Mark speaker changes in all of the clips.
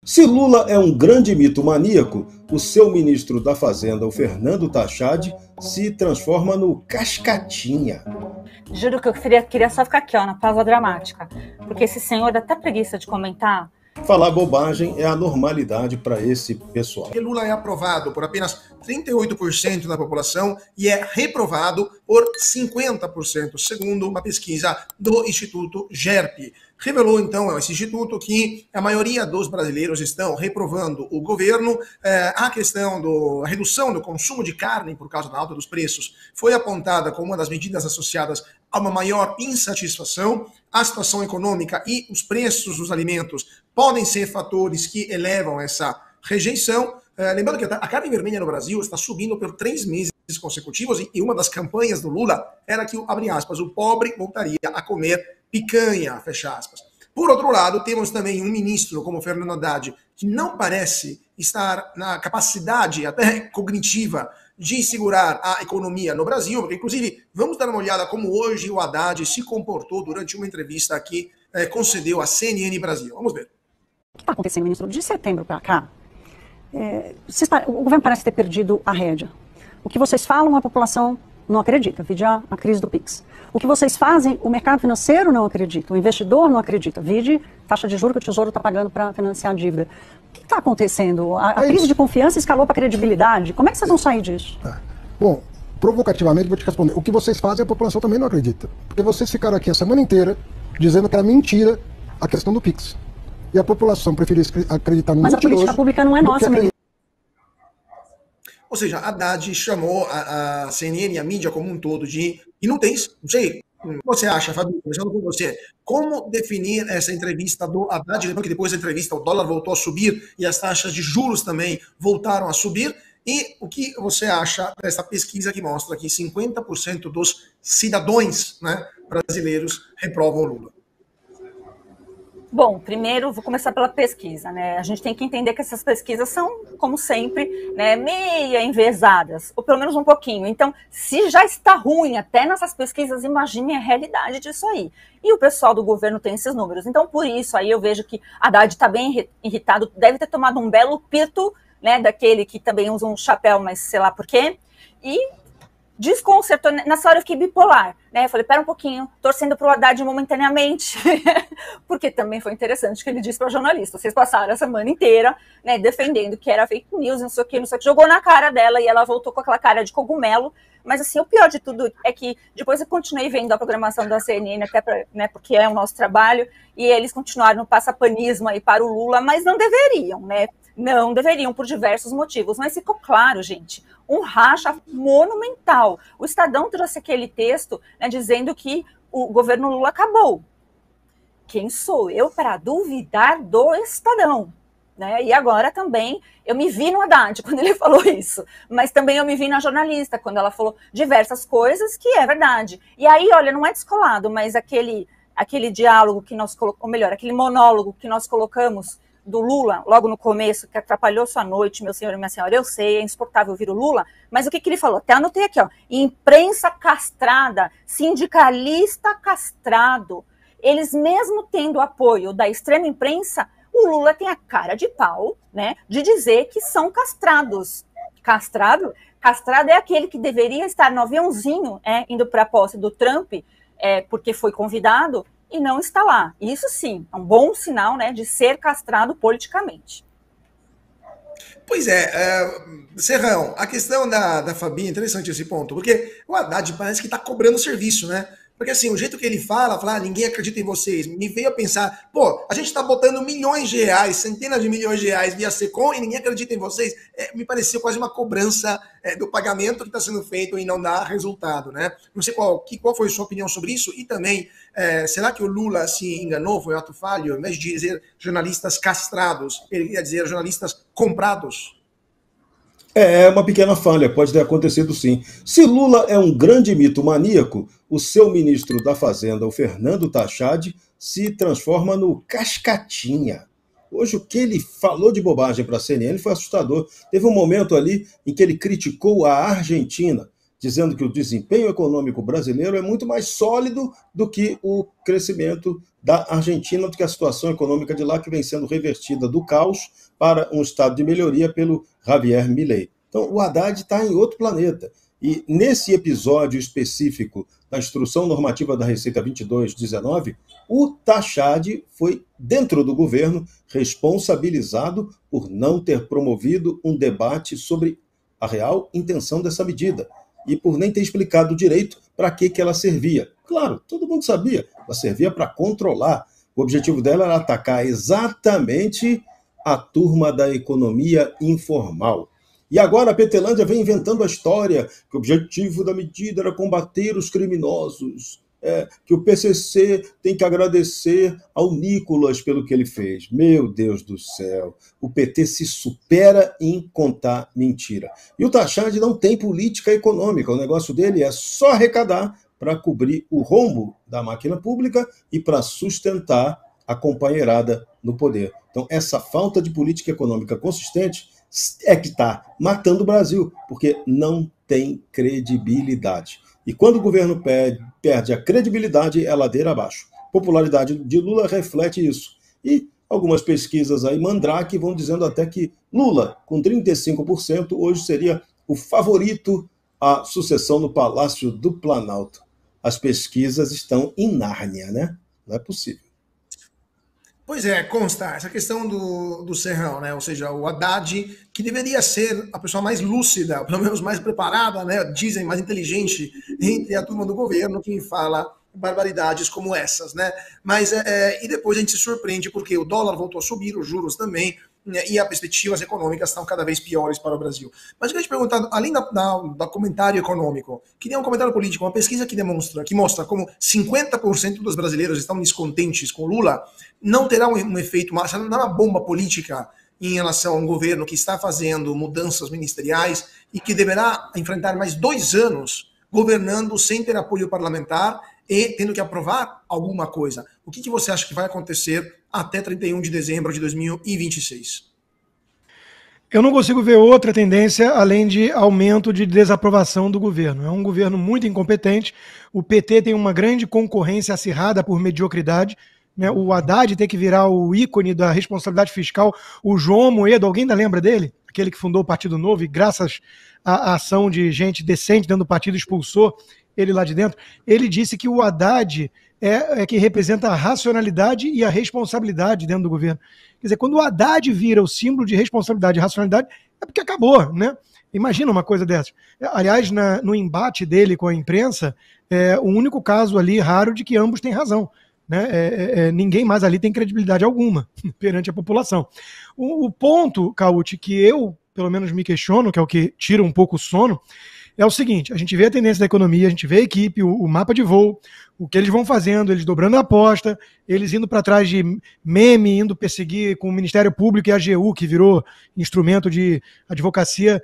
Speaker 1: Se Lula é um grande mito-maníaco, o seu ministro da Fazenda, o Fernando Tachad, se transforma no Cascatinha.
Speaker 2: Juro que eu queria só ficar aqui, ó, na pausa dramática. Porque esse senhor dá até preguiça de comentar.
Speaker 1: Falar bobagem é a normalidade para esse pessoal.
Speaker 3: Lula é aprovado por apenas 38% da população e é reprovado por 50%, segundo uma pesquisa do Instituto GERP. Revelou, então, esse instituto que a maioria dos brasileiros estão reprovando o governo. A questão da redução do consumo de carne por causa da alta dos preços foi apontada como uma das medidas associadas a uma maior insatisfação. A situação econômica e os preços dos alimentos podem ser fatores que elevam essa rejeição. Lembrando que a carne vermelha no Brasil está subindo por 3 meses consecutivos e uma das campanhas do Lula era que, abre aspas, o pobre voltaria a comer picanha, fecha aspas. Por outro lado, temos também um ministro como Fernando Haddad que não parece estar na capacidade até cognitiva de segurar a economia no Brasil, porque inclusive vamos dar uma olhada como hoje o Haddad se comportou durante uma entrevista que concedeu à CNN Brasil. Vamos ver.
Speaker 4: O que está acontecendo, ministro? De setembro para cá, o governo parece ter perdido a rédea. O que vocês falam, a população não acredita, vide a crise do PIX. O que vocês fazem, o mercado financeiro não acredita, o investidor não acredita, vide taxa de juros que o Tesouro está pagando para financiar a dívida. O que está acontecendo? A crise de confiança escalou para a credibilidade. Como é que vocês vão sair disso?
Speaker 5: Bom, provocativamente vou te responder. O que vocês fazem, a população também não acredita. Porque vocês ficaram aqui a semana inteira dizendo que era mentira a questão do PIX. E a população preferiu acreditar no mentiroso.
Speaker 4: Mas a política pública não é nossa, ministro.
Speaker 3: Ou seja, Haddad chamou a CNN e a mídia como um todo de inúteis. Não sei, o que você acha, Fabio? Começando com você. Como definir essa entrevista do Haddad? Lembrando que depois da entrevista o dólar voltou a subir e as taxas de juros também voltaram a subir. E o que você acha dessa pesquisa que mostra que 50% dos cidadãos, né, brasileiros reprovam o Lula?
Speaker 2: Bom, primeiro vou começar pela pesquisa, né? A gente tem que entender que essas pesquisas são, como sempre, né, meia enviesadas, ou pelo menos um pouquinho. Então, se já está ruim até nessas pesquisas, imagine a realidade disso aí. E o pessoal do governo tem esses números. Então, por isso, aí eu vejo que Haddad está bem irritado, deve ter tomado um belo pito, né, daquele que também usa um chapéu, mas sei lá por quê, e desconcertou. Nessa hora eu fiquei bipolar, né? Eu falei, pera um pouquinho, torcendo pro Haddad momentaneamente, porque também foi interessante que ele disse para jornalista, vocês passaram a semana inteira, né, defendendo que era fake news, não sei o que, jogou na cara dela e ela voltou com aquela cara de cogumelo. Mas assim, o pior de tudo é que depois eu continuei vendo a programação da CNN, até pra, né, porque é o nosso trabalho, e eles continuaram no passapanismo aí para o Lula, mas não deveriam, né? Não deveriam, por diversos motivos. Mas ficou claro, gente, um racha monumental. O Estadão trouxe aquele texto, né, dizendo que o governo Lula acabou. Quem sou eu para duvidar do Estadão? Né? E agora também eu me vi no Haddad quando ele falou isso, mas também eu me vi na jornalista quando ela falou diversas coisas que é verdade. E aí, olha, não é descolado, mas aquele diálogo que nós colocamos, ou melhor, aquele monólogo que nós colocamos do Lula, logo no começo, que atrapalhou sua noite, meu senhor e minha senhora, eu sei, é insuportável ouvir o Lula, mas o que ele falou? Até anotei aqui, ó, imprensa castrada, sindicalista castrado, eles mesmo tendo apoio da extrema imprensa, o Lula tem a cara de pau, né, de dizer que são castrados. Castrado é aquele que deveria estar no aviãozinho, indo para a posse do Trump, porque foi convidado, e não está lá. Isso sim, é um bom sinal, né, de ser castrado politicamente.
Speaker 3: Pois é, Serrão, a questão da Fabi, interessante esse ponto, porque o Haddad parece que está cobrando serviço, né? Porque assim, o jeito que ele fala, ninguém acredita em vocês, me veio a pensar, pô, a gente está botando milhões de reais, centenas de milhões de reais via Secom e ninguém acredita em vocês. Me pareceu quase uma cobrança do pagamento que está sendo feito e não dá resultado, né? Não sei qual foi a sua opinião sobre isso e também, será que o Lula se enganou, foi um ato falho, ao invés de dizer jornalistas castrados, ele queria dizer jornalistas comprados?
Speaker 1: É uma pequena falha, pode ter acontecido sim. Se Lula é um grande mito-maníaco, o seu ministro da Fazenda, o Fernando Tachad, se transforma no Cascatinha. Hoje o que ele falou de bobagem para a CNN foi assustador. Teve um momento ali em que ele criticou a Argentina, dizendo que o desempenho econômico brasileiro é muito mais sólido do que o crescimento da Argentina, do que a situação econômica de lá, que vem sendo revertida do caos para um estado de melhoria pelo Javier Milei. Então, o Haddad está em outro planeta. E nesse episódio específico da Instrução Normativa da Receita 2219, o Tachad foi, dentro do governo, responsabilizado por não ter promovido um debate sobre a real intenção dessa medida e por nem ter explicado direito para que ela servia. Claro, todo mundo sabia, ela servia para controlar. O objetivo dela era atacar exatamente a turma da economia informal. E agora a Petelândia vem inventando a história que o objetivo da medida era combater os criminosos, que o PCC tem que agradecer ao Nicolas pelo que ele fez. Meu Deus do céu, o PT se supera em contar mentira. E o Tachad não tem política econômica, o negócio dele é só arrecadar para cobrir o rombo da máquina pública e para sustentar a companheirada no poder. Então, essa falta de política econômica consistente é que está matando o Brasil, porque não tem credibilidade. E quando o governo perde a credibilidade, é ladeira abaixo. A popularidade de Lula reflete isso. E algumas pesquisas aí, Mandrake, vão dizendo até que Lula, com 35%, hoje seria o favorito à sucessão no Palácio do Planalto. As pesquisas estão em Nárnia, né? Não é possível.
Speaker 3: Pois é, consta, essa questão do Serrão, né? Ou seja, o Haddad, que deveria ser a pessoa mais lúcida, pelo menos mais preparada, né? Dizem, mais inteligente entre a turma do governo, que fala barbaridades como essas, né? Mas, e depois a gente se surpreende porque o dólar voltou a subir, os juros também, né? E as perspectivas econômicas estão cada vez piores para o Brasil. Mas eu queria te perguntar, além do comentário econômico, queria um comentário político, uma pesquisa que mostra como 50% dos brasileiros estão descontentes com Lula, não terá um efeito, não é uma bomba política em relação a um governo que está fazendo mudanças ministeriais e que deverá enfrentar mais 2 anos governando sem ter apoio parlamentar e tendo que aprovar alguma coisa. O que você acha que vai acontecer até 31 de dezembro de 2026?
Speaker 6: Eu não consigo ver outra tendência além de aumento de desaprovação do governo. É um governo muito incompetente. O PT tem uma grande concorrência acirrada por mediocridade, né? O Haddad tem que virar o ícone da responsabilidade fiscal. O João Moedo, alguém ainda lembra dele? Aquele que fundou o Partido Novo e graças à ação de gente decente dentro do partido expulsou ele lá de dentro. Ele disse que o Haddad é que representa a racionalidade e a responsabilidade dentro do governo. Quer dizer, quando o Haddad vira o símbolo de responsabilidade e racionalidade, é porque acabou, né? Imagina uma coisa dessa. Aliás, no embate dele com a imprensa, é o único caso ali raro de que ambos têm razão, né? Ninguém mais ali tem credibilidade alguma perante a população. O ponto, Cauti, que eu, pelo menos, me questiono, que é o que tira um pouco o sono, é o seguinte: a gente vê a tendência da economia, a gente vê a equipe, o mapa de voo, o que eles vão fazendo, eles dobrando a aposta, eles indo para trás de meme, indo perseguir com o Ministério Público e a AGU, que virou instrumento de advocacia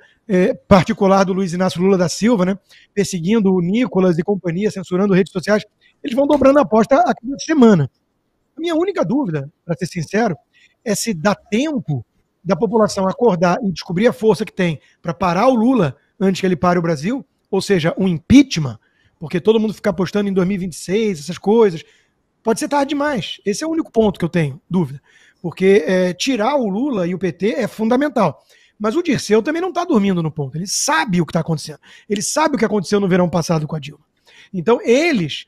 Speaker 6: particular do Luiz Inácio Lula da Silva, né? Perseguindo o Nicolas e companhia, censurando redes sociais. Eles vão dobrando a aposta a cada semana. A minha única dúvida, para ser sincero, é se dá tempo da população acordar e descobrir a força que tem para parar o Lula antes que ele pare o Brasil, ou seja, um impeachment, porque todo mundo fica apostando em 2026, essas coisas, pode ser tarde demais. Esse é o único ponto que eu tenho dúvida, porque tirar o Lula e o PT é fundamental. Mas o Dirceu também não está dormindo no ponto, ele sabe o que está acontecendo, ele sabe o que aconteceu no verão passado com a Dilma. Então eles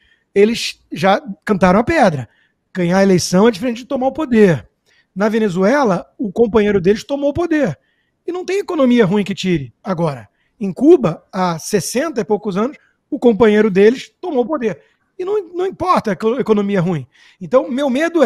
Speaker 6: já cantaram a pedra, ganhar a eleição é diferente de tomar o poder. Na Venezuela, o companheiro deles tomou o poder, e não tem economia ruim que tire agora. Em Cuba, há 60 e poucos anos, o companheiro deles tomou o poder. E não importa a economia ruim. Então, meu medo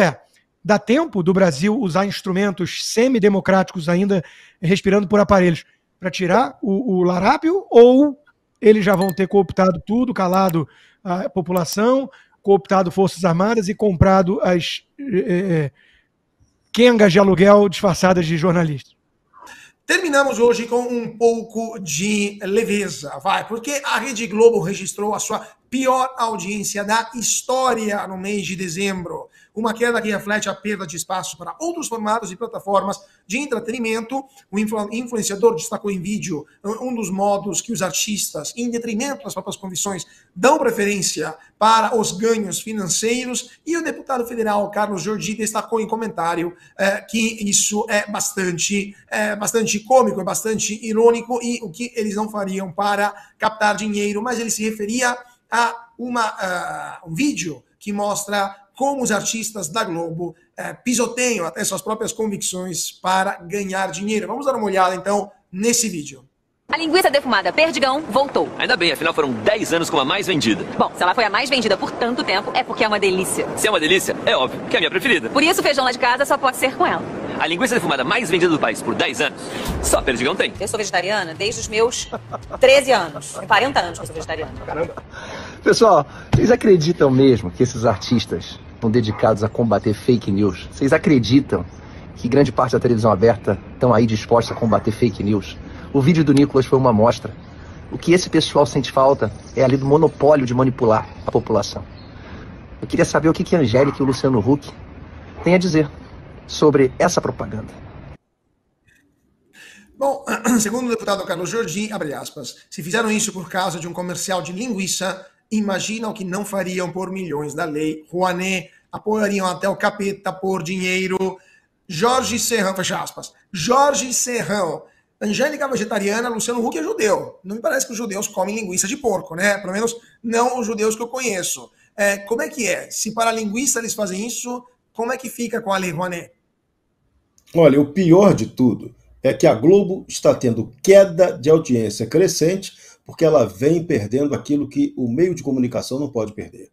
Speaker 6: dá tempo do Brasil usar instrumentos semidemocráticos ainda respirando por aparelhos para tirar o larápio, ou eles já vão ter cooptado tudo, calado a população, cooptado Forças Armadas e comprado as quengas de aluguel disfarçadas de jornalistas.
Speaker 3: Terminamos hoje com um pouco de leveza, porque a Rede Globo registrou a sua pior audiência da história no mês de dezembro. Uma queda que reflete a perda de espaço para outros formatos e plataformas de entretenimento. O influenciador destacou em vídeo um dos modos que os artistas, em detrimento das próprias convicções, dão preferência para os ganhos financeiros. E o deputado federal Carlos Jordi destacou em comentário que isso é bastante cômico, é bastante irônico, e o que eles não fariam para captar dinheiro. Mas ele se referia a um vídeo que mostra como os artistas da Globo pisoteiam até suas próprias convicções para ganhar dinheiro. Vamos dar uma olhada, então, nesse vídeo.
Speaker 7: A linguiça defumada Perdigão voltou.
Speaker 8: Ainda bem, afinal foram 10 anos como a mais vendida.
Speaker 7: Bom, se ela foi a mais vendida por tanto tempo, é porque é uma delícia.
Speaker 8: Se é uma delícia, é óbvio que é a minha preferida.
Speaker 7: Por isso o feijão lá de casa só pode ser com ela.
Speaker 8: A linguiça defumada mais vendida do país por 10 anos, só Perdigão tem.
Speaker 7: Eu sou vegetariana desde os meus 13 anos. Tem 40 anos que eu sou vegetariana.
Speaker 3: Caramba.
Speaker 9: Pessoal, vocês acreditam mesmo que esses artistas estão dedicados a combater fake news? Vocês acreditam que grande parte da televisão aberta estão aí dispostos a combater fake news? O vídeo do Nicolas foi uma amostra. O que esse pessoal sente falta é ali do monopólio de manipular a população. Eu queria saber o que a Angélica e o Luciano Huck têm a dizer sobre essa propaganda.
Speaker 3: Bom, segundo o deputado Carlos Jordi, abre aspas, se fizeram isso por causa de um comercial de linguiça, imaginam que não fariam por milhões da lei Rouanet, apoiariam até o capeta por dinheiro. Jorge Serrão, fecha aspas. Jorge Serrão. Angélica vegetariana, Luciano Huck é judeu. Não me parece que os judeus comem linguiça de porco, né? Pelo menos não os judeus que eu conheço. Como é que é? Se para a linguiça eles fazem isso, como é que fica com a lei Rouanet?
Speaker 1: Olha, o pior de tudo é que a Globo está tendo queda de audiência crescente porque ela vem perdendo aquilo que o meio de comunicação não pode perder: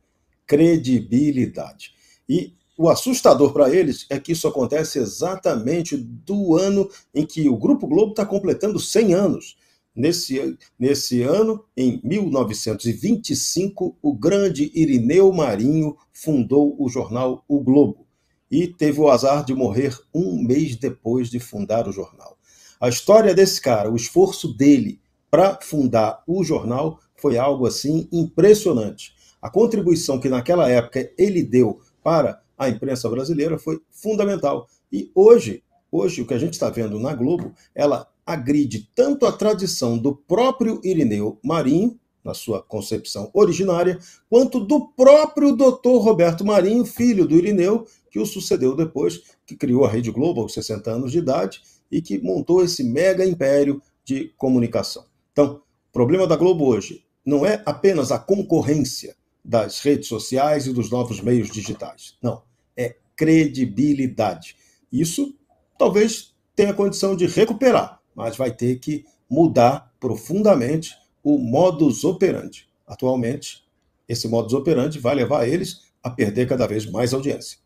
Speaker 1: credibilidade. E o assustador para eles é que isso acontece exatamente do ano em que o Grupo Globo está completando 100 anos. Nesse ano, em 1925, o grande Irineu Marinho fundou o jornal O Globo e teve o azar de morrer um mês depois de fundar o jornal. A história desse cara, o esforço dele para fundar o jornal foi algo assim impressionante. A contribuição que naquela época ele deu para a imprensa brasileira foi fundamental. E hoje o que a gente está vendo na Globo, ela agride tanto a tradição do próprio Irineu Marinho, na sua concepção originária, quanto do próprio Dr. Roberto Marinho, filho do Irineu, que o sucedeu depois, que criou a Rede Globo aos 60 anos de idade e que montou esse mega império de comunicação. Então, o problema da Globo hoje não é apenas a concorrência das redes sociais e dos novos meios digitais. Não, é credibilidade. Isso talvez tenha condição de recuperar, mas vai ter que mudar profundamente o modus operandi. Atualmente, esse modus operandi vai levar eles a perder cada vez mais audiência.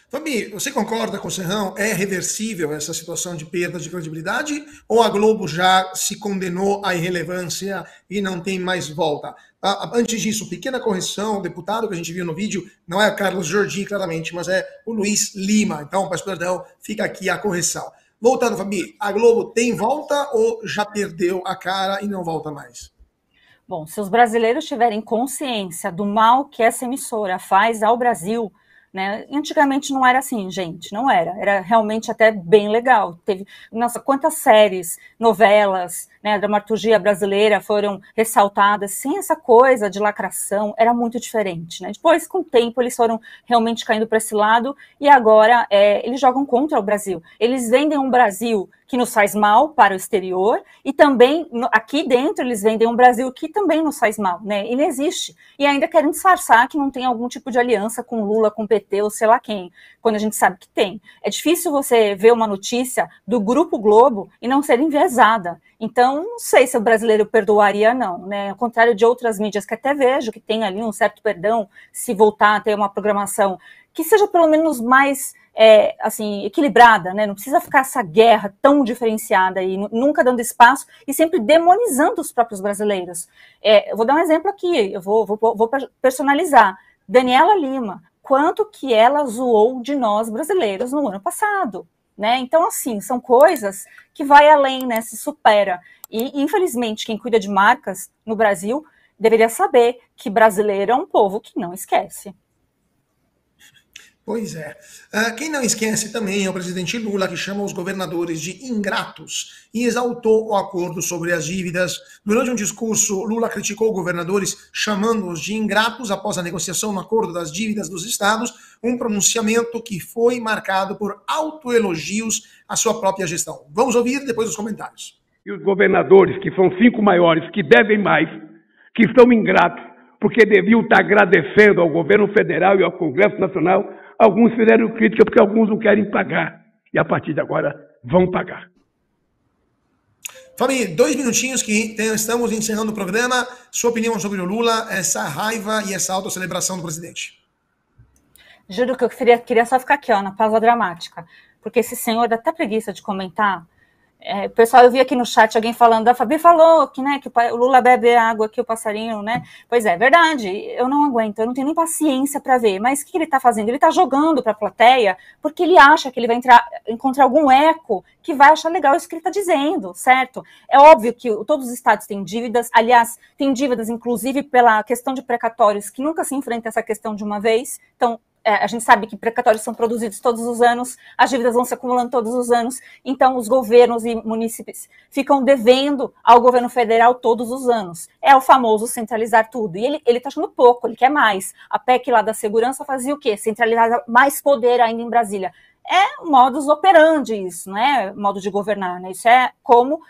Speaker 3: Fabi, você concorda com o Serrão? É reversível essa situação de perda de credibilidade? Ou a Globo já se condenou à irrelevância e não tem mais volta? Antes disso, pequena correção, o deputado que a gente viu no vídeo não é o Carlos Jordi, claramente, mas é o Luiz Lima. Então, peço perdão, fica aqui a correção. Voltando, Fabi, a Globo tem volta ou já perdeu a cara e não volta mais?
Speaker 2: Bom, se os brasileiros tiverem consciência do mal que essa emissora faz ao Brasil, né? Antigamente não era assim, gente, não era. Era realmente até bem legal. Teve, nossa, quantas séries, novelas, né, a dramaturgia brasileira foram ressaltadas sem essa coisa de lacração, era muito diferente, né? Depois, com o tempo, eles foram realmente caindo para esse lado e agora eles jogam contra o Brasil. Eles vendem um Brasil que nos faz mal para o exterior e também aqui dentro eles vendem um Brasil que também nos faz mal, né? E não existe. E ainda querem disfarçar que não tem algum tipo de aliança com Lula, com PT ou sei lá quem, quando a gente sabe que tem. É difícil você ver uma notícia do Grupo Globo e não ser enviesada. Então, não sei se o brasileiro perdoaria, não, né? Ao contrário de outras mídias que até vejo que tem ali um certo perdão se voltar a ter uma programação que seja pelo menos mais assim, equilibrada, né? Não precisa ficar essa guerra tão diferenciada e nunca dando espaço e sempre demonizando os próprios brasileiros. Eu vou dar um exemplo aqui, eu vou personalizar. Daniela Lima, quanto que ela zoou de nós brasileiros no ano passado, né? Então, assim, são coisas que vai além, né? Se supera. E, infelizmente, quem cuida de marcas no Brasil deveria saber que brasileiro é um povo que não esquece.
Speaker 3: Pois é. Quem não esquece também é o presidente Lula, que chama os governadores de ingratos e exaltou o acordo sobre as dívidas. Durante um discurso, Lula criticou governadores, chamando-os de ingratos após a negociação no acordo das dívidas dos estados, um pronunciamento que foi marcado por autoelogios à sua própria gestão. Vamos ouvir depois os comentários.
Speaker 10: E os governadores, que são 5 maiores, que devem mais, que são ingratos, porque deviam estar agradecendo ao governo federal e ao Congresso Nacional. Alguns fizeram crítica porque alguns não querem pagar. E a partir de agora vão pagar.
Speaker 3: Fabi, 2 minutinhos que estamos encerrando o programa. Sua opinião sobre o Lula, essa raiva e essa autocelebração do presidente.
Speaker 2: Juro que eu queria só ficar aqui, ó, na pausa dramática. Porque esse senhor dá até preguiça de comentar. Pessoal, eu vi aqui no chat alguém falando, a Fabi falou que, né, que o Lula bebe água que o passarinho, né? Pois é, verdade, eu não aguento, eu não tenho nem paciência para ver. Mas o que ele está fazendo? Ele está jogando para a plateia porque ele acha que ele vai encontrar algum eco que vai achar legal isso que ele está dizendo, certo? É óbvio que todos os estados têm dívidas, aliás, tem dívidas inclusive pela questão de precatórios, que nunca se enfrenta essa questão de uma vez. Então, a gente sabe que precatórios são produzidos todos os anos, as dívidas vão se acumulando todos os anos, então os governos e munícipes ficam devendo ao governo federal todos os anos. É o famoso centralizar tudo. E ele está achando pouco, ele quer mais. A PEC lá da segurança fazia o quê? Centralizar mais poder ainda em Brasília. É modus operandi isso, não é modo de governar, né? Isso é como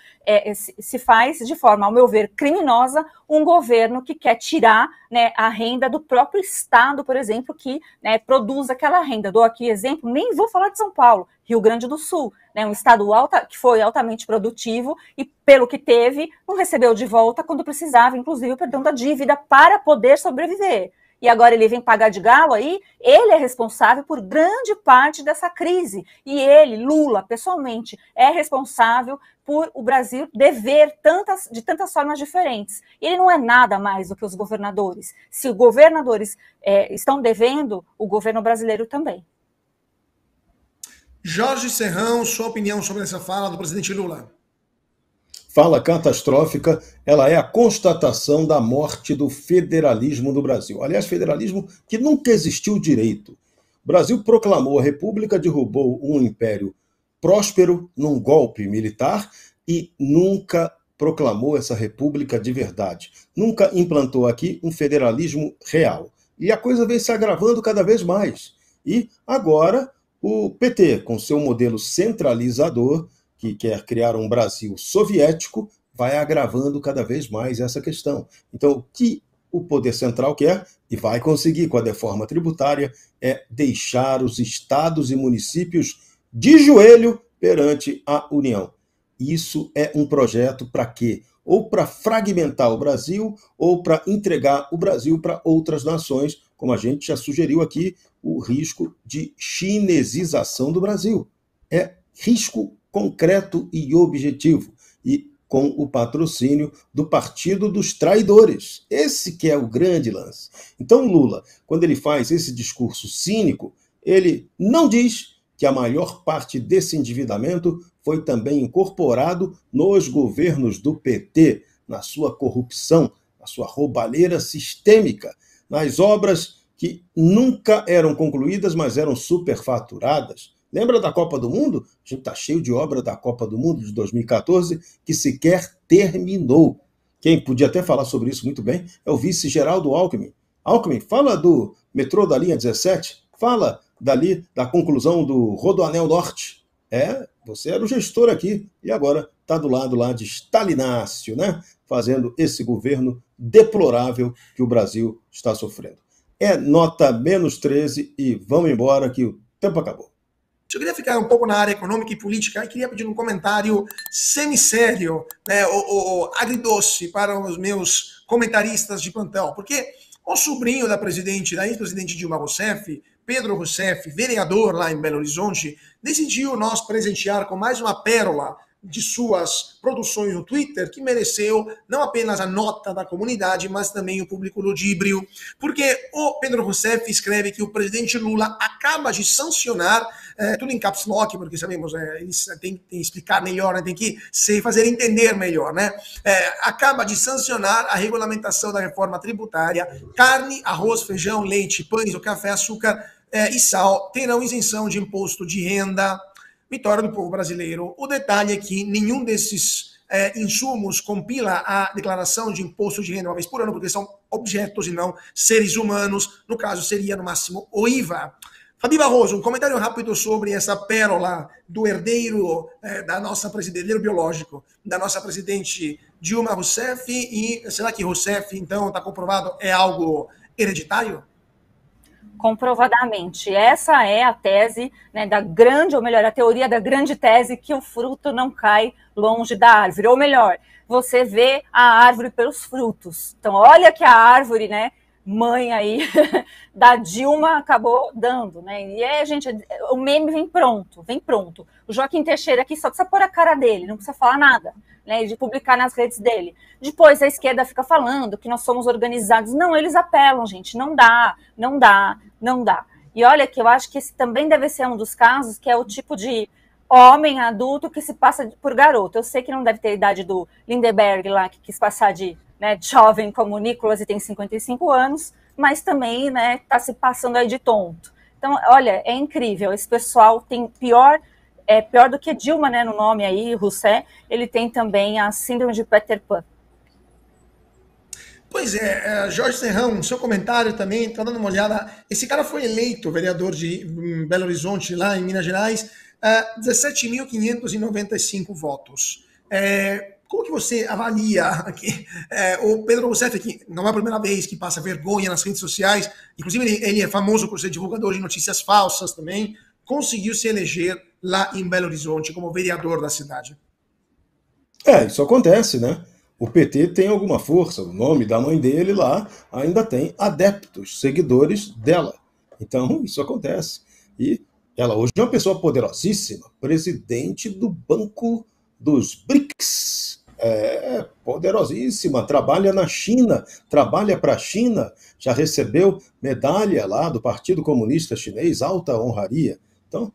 Speaker 2: se faz de forma, ao meu ver, criminosa, um governo que quer tirar, né, a renda do próprio Estado, por exemplo, que, né, produz aquela renda. Dou aqui exemplo, nem vou falar de São Paulo, Rio Grande do Sul, né, um estado que foi altamente produtivo e, pelo que teve, não recebeu de volta quando precisava, inclusive o perdão da dívida, para poder sobreviver. E agora ele vem pagar de galo aí, ele é responsável por grande parte dessa crise. E ele, Lula, pessoalmente, é responsável por o Brasil dever de tantas formas diferentes. Ele não é nada mais do que os governadores. Se os governadores estão devendo, o governo brasileiro também.
Speaker 3: Jorge Serrão, sua opinião sobre essa fala do presidente Lula?
Speaker 1: Fala catastrófica, ela é a constatação da morte do federalismo do Brasil. Aliás, federalismo que nunca existiu direito. O Brasil proclamou a república, derrubou um império próspero num golpe militar e nunca proclamou essa república de verdade. Nunca implantou aqui um federalismo real. E a coisa vem se agravando cada vez mais. E agora o PT, com seu modelo centralizador, que quer criar um Brasil soviético, vai agravando cada vez mais essa questão. Então, o que o poder central quer, e vai conseguir com a reforma tributária, é deixar os estados e municípios de joelho perante a União. Isso é um projeto para quê? Ou para fragmentar o Brasil, ou para entregar o Brasil para outras nações, como a gente já sugeriu aqui, o risco de chinesização do Brasil. É risco concreto e objetivo, e com o patrocínio do Partido dos Traidores. Esse que é o grande lance. Então Lula, quando ele faz esse discurso cínico, ele não diz que a maior parte desse endividamento foi também incorporado nos governos do PT, na sua corrupção, na sua roubalheira sistêmica, nas obras que nunca eram concluídas, mas eram superfaturadas. Lembra da Copa do Mundo? A gente está cheio de obra da Copa do Mundo de 2014 que sequer terminou. Quem podia até falar sobre isso muito bem é o vice Geraldo Alckmin. Alckmin, fala do metrô da linha 17, fala dali da conclusão do Rodoanel Norte. Você era o gestor aqui e agora está do lado lá de Stalinácio, né? Fazendo esse governo deplorável que o Brasil está sofrendo. É nota -13 e vamos embora que o tempo acabou.
Speaker 3: Eu queria ficar um pouco na área econômica e política e queria pedir um comentário semissério, né, o agridoce para os meus comentaristas de plantão, porque o sobrinho da ex-presidente Dilma Rousseff, Pedro Rousseff, vereador lá em Belo Horizonte, decidiu nos presentear com mais uma pérola de suas produções no Twitter que mereceu não apenas a nota da comunidade, mas também o público ludíbrio, porque o Pedro Rousseff escreve que o presidente Lula acaba de sancionar, tudo em caps lock, porque sabemos, eles têm que explicar melhor, né, tem que se fazer entender melhor, né? Acaba de sancionar a regulamentação da reforma tributária. Carne, arroz, feijão, leite, pães, o café, açúcar e sal terão isenção de imposto de renda. Vitória do povo brasileiro. O detalhe é que nenhum desses insumos compila a declaração de imposto de renda uma vez por ano, porque são objetos e não seres humanos. No caso, seria no máximo o IVA. Fabi Barroso, um comentário rápido sobre essa pérola do herdeiro da nossa presidente, herdeiro biológico, da nossa presidente Dilma Rousseff. E será que Rousseff, então, está comprovado, é algo hereditário?
Speaker 2: Comprovadamente. Essa é a tese, né, da grande, ou melhor, a teoria da grande tese que o fruto não cai longe da árvore. Ou melhor, você vê a árvore pelos frutos. Então, olha que a árvore, né, mãe aí da Dilma acabou dando, né? E gente, o meme vem pronto, vem pronto. O Joaquim Teixeira aqui só precisa pôr a cara dele, não precisa falar nada, né? De publicar nas redes dele. Depois a esquerda fica falando que nós somos organizados. Não, eles apelam, gente, não dá, não dá, não dá. E olha que eu acho que esse também deve ser um dos casos que é o tipo de homem adulto que se passa por garoto. Eu sei que não deve ter a idade do Lindeberg lá, que quis passar de, né, jovem como o Nicolas e tem 55 anos, mas também, né, tá se passando aí de tonto. Então, olha, é incrível. Esse pessoal tem pior do que Dilma, né, no nome aí, Rousseff, ele tem também a síndrome de Peter Pan.
Speaker 3: Pois é, Jorge Serrão, seu comentário também, tá dando uma olhada. Esse cara foi eleito vereador de Belo Horizonte, lá em Minas Gerais, 17.595 votos. Como que você avalia aqui? O Pedro Rousseff, que não é a primeira vez que passa vergonha nas redes sociais, inclusive ele é famoso por ser divulgador de notícias falsas também, conseguiu se eleger lá em Belo Horizonte como vereador da cidade.
Speaker 1: Isso acontece, né? O PT tem alguma força, o nome da mãe dele lá ainda tem adeptos, seguidores dela. Então, isso acontece. E ela hoje é uma pessoa poderosíssima, presidente do Banco dos BRICS. Poderosíssima, trabalha na China, trabalha para a China, já recebeu medalha lá do Partido Comunista Chinês, alta honraria. Então,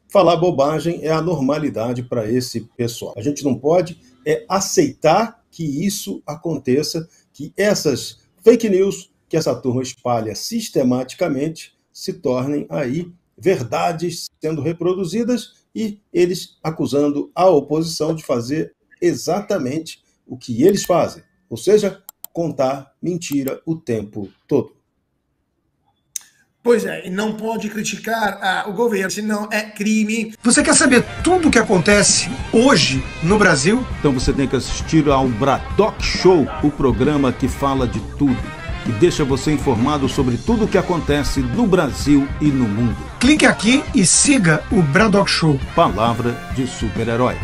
Speaker 1: falar bobagem é a normalidade para esse pessoal. A gente não pode aceitar que isso aconteça, que essas fake news que essa turma espalha sistematicamente se tornem aí verdades sendo reproduzidas e eles acusando a oposição de fazer exatamente o que eles fazem, ou seja, contar mentira o tempo todo.
Speaker 3: Pois é, e não pode criticar o governo, senão é crime.
Speaker 11: Você quer saber tudo o que acontece hoje no Brasil?
Speaker 12: Então você tem que assistir ao Braddock Show, o programa que fala de tudo e deixa você informado sobre tudo o que acontece no Brasil e no mundo.
Speaker 11: Clique aqui e siga o Braddock Show.
Speaker 12: Palavra de super-herói.